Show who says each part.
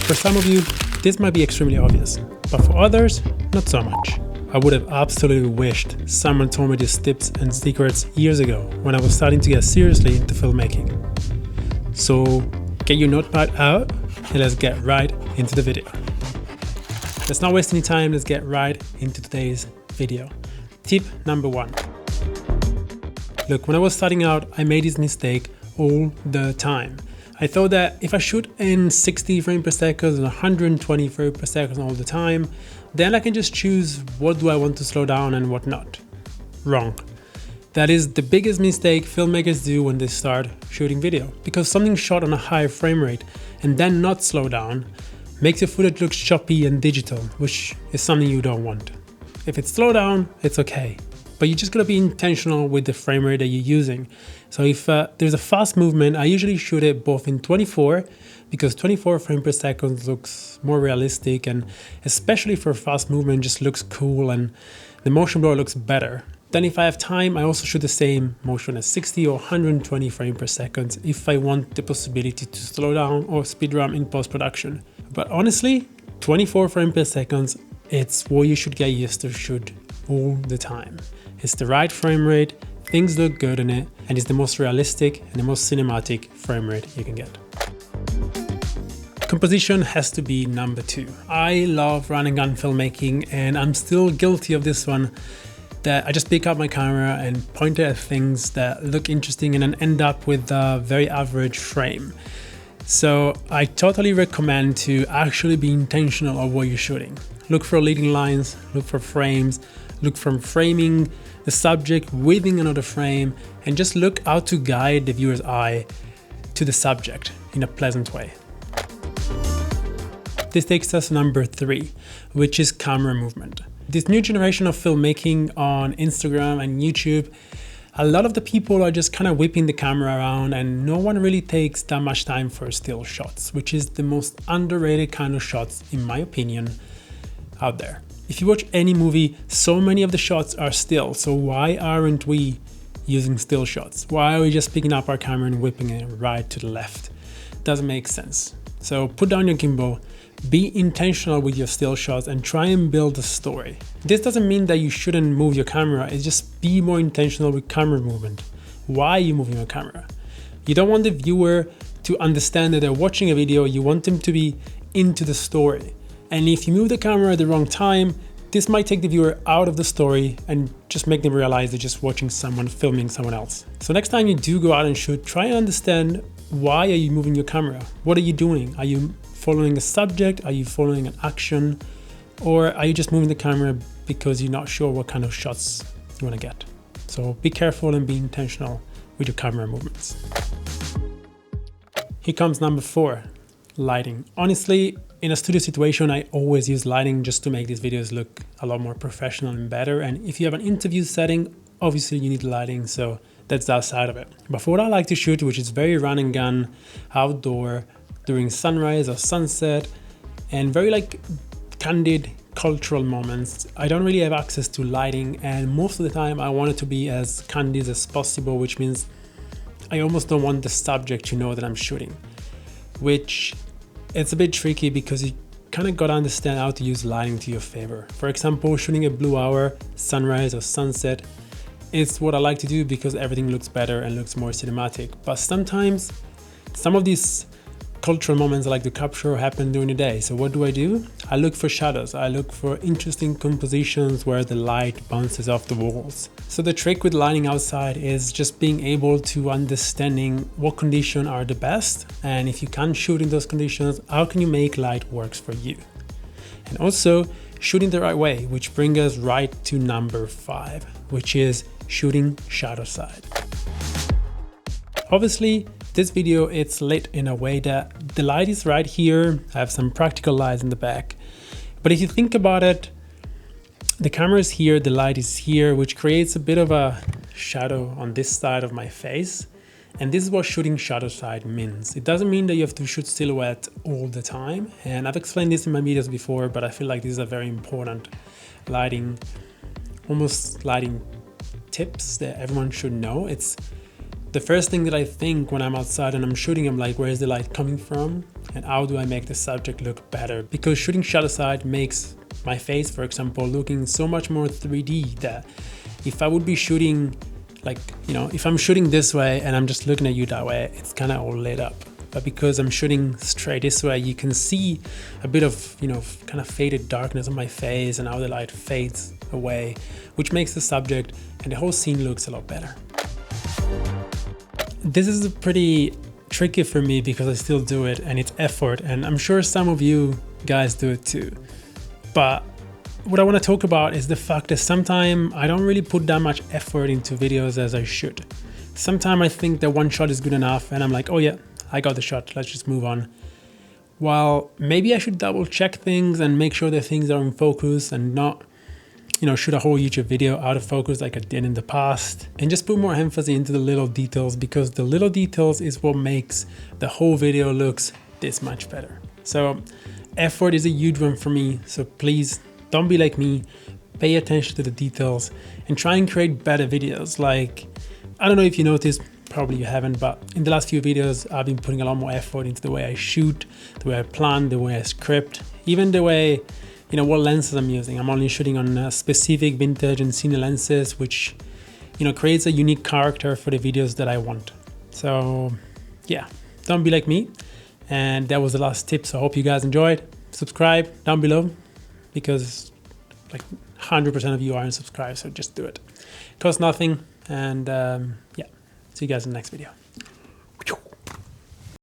Speaker 1: For some of you, this might be extremely obvious, but for others, not so much. I would have absolutely wished someone told me these tips and secrets years ago when I was starting to get seriously into filmmaking. So get your notepad out and let's get right into the video. Let's not waste any time, let's get right into today's video. Tip number 1. Look, when I was starting out, I made this mistake all the time. I thought that if I shoot in 60 frames per second and 120 frames per second all the time, then I can just choose what do I want to slow down and what not. Wrong. That is the biggest mistake filmmakers do when they start shooting video, because something shot on a high frame rate and then not slow down makes your footage look choppy and digital, which is something you don't want. If it's slow down, it's okay, but you just gotta be intentional with the frame rate that you're using. So if there's a fast movement, I usually shoot it both in 24, because 24 frames per second looks more realistic, and especially for fast movement just looks cool and the motion blur looks better. Then if I have time, I also shoot the same motion at 60 or 120 frames per second if I want the possibility to slow down or speed run in post-production. But honestly, 24 frames per second, it's what you should get used to shoot all the time. It's the right frame rate, things look good in it, and it's the most realistic and the most cinematic frame rate you can get. Composition has to be number 2. I love run and gun filmmaking, and I'm still guilty of this one, that I just pick up my camera and point it at things that look interesting and then end up with a very average frame. So I totally recommend to actually be intentional of what you're shooting. Look for leading lines, look for frames, look for framing the subject within another frame, and just look how to guide the viewer's eye to the subject in a pleasant way. This takes us to number 3, which is camera movement. This new generation of filmmaking on Instagram and YouTube, a lot of the people are just kind of whipping the camera around and no one really takes that much time for still shots, which is the most underrated kind of shots, in my opinion, out there. If you watch any movie, so many of the shots are still, so why aren't we using still shots? Why are we just picking up our camera and whipping it right to the left? Doesn't make sense. So put down your gimbal, be intentional with your still shots and try and build a story. This doesn't mean that you shouldn't move your camera, it's just be more intentional with camera movement. Why are you moving your camera? You don't want the viewer to understand that they're watching a video, you want them to be into the story. And if you move the camera at the wrong time, this might take the viewer out of the story and just make them realize they're just watching someone filming someone else. So next time you do go out and shoot, try and understand, why are you moving your camera? What are you doing? Are you following a subject? Are you following an action? Or are you just moving the camera because you're not sure what kind of shots you want to get? So be careful and be intentional with your camera movements. Here comes number 4, lighting. Honestly, in a studio situation, I always use lighting just to make these videos look a lot more professional and better. And if you have an interview setting, obviously you need lighting, so that's that side of it. But for what I like to shoot, which is very run and gun, outdoor, during sunrise or sunset, and very like candid cultural moments, I don't really have access to lighting, and most of the time I want it to be as candid as possible, which means I almost don't want the subject to know that I'm shooting, which it's a bit tricky because you kind of got to understand how to use lighting to your favor. For example, shooting a blue hour, sunrise or sunset, it's what I like to do because everything looks better and looks more cinematic. But sometimes some of these cultural moments I like to capture happen during the day. So what do? I look for shadows. I look for interesting compositions where the light bounces off the walls. So the trick with lighting outside is just being able to understanding what conditions are the best. And if you can't shoot in those conditions, how can you make light works for you? And also shooting the right way, which brings us right to number 5, which is shooting shadow side. Obviously, this video, it's lit in a way that the light is right here. I have some practical lights in the back. But if you think about it, the camera is here, the light is here, which creates a bit of a shadow on this side of my face. And this is what shooting shadow side means. It doesn't mean that you have to shoot silhouette all the time. And I've explained this in my videos before, but I feel like this is a very important lighting, almost lighting tips that everyone should know. It's the first thing that I think when I'm outside and I'm shooting, I'm like, where is the light coming from? and how do I make the subject look better? Because shooting shutter side makes my face, for example, looking so much more 3D that if I would be shooting like, if I'm shooting this way and I'm just looking at you that way, it's kind of all lit up. But because I'm shooting straight this way, you can see a bit of, kind of faded darkness on my face and how the light fades away, which makes the subject and the whole scene looks a lot better. This is pretty tricky for me because I still do it and it's effort, and I'm sure some of you guys do it too. But what I want to talk about is the fact that sometimes I don't really put that much effort into videos as I should. Sometimes I think that one shot is good enough and I'm like, oh yeah, I got the shot, let's just move on. While maybe I should double check things and make sure that things are in focus and not, shoot a whole YouTube video out of focus like I did in the past, and just put more emphasis into the little details, because the little details is what makes the whole video looks this much better. So effort is a huge one for me, so please don't be like me, pay attention to the details and try and create better videos. Like, I don't know if you noticed, probably you haven't, but in the last few videos, I've been putting a lot more effort into the way I shoot, the way I plan, the way I script, even the way, what lenses I'm using. I'm only shooting on specific vintage and cine lenses, which, creates a unique character for the videos that I want. So yeah, don't be like me. And that was the last tip. So I hope you guys enjoyed. Subscribe down below, because like 100% of you aren't subscribed, so just do it. It costs nothing, and yeah, see you guys in the next video.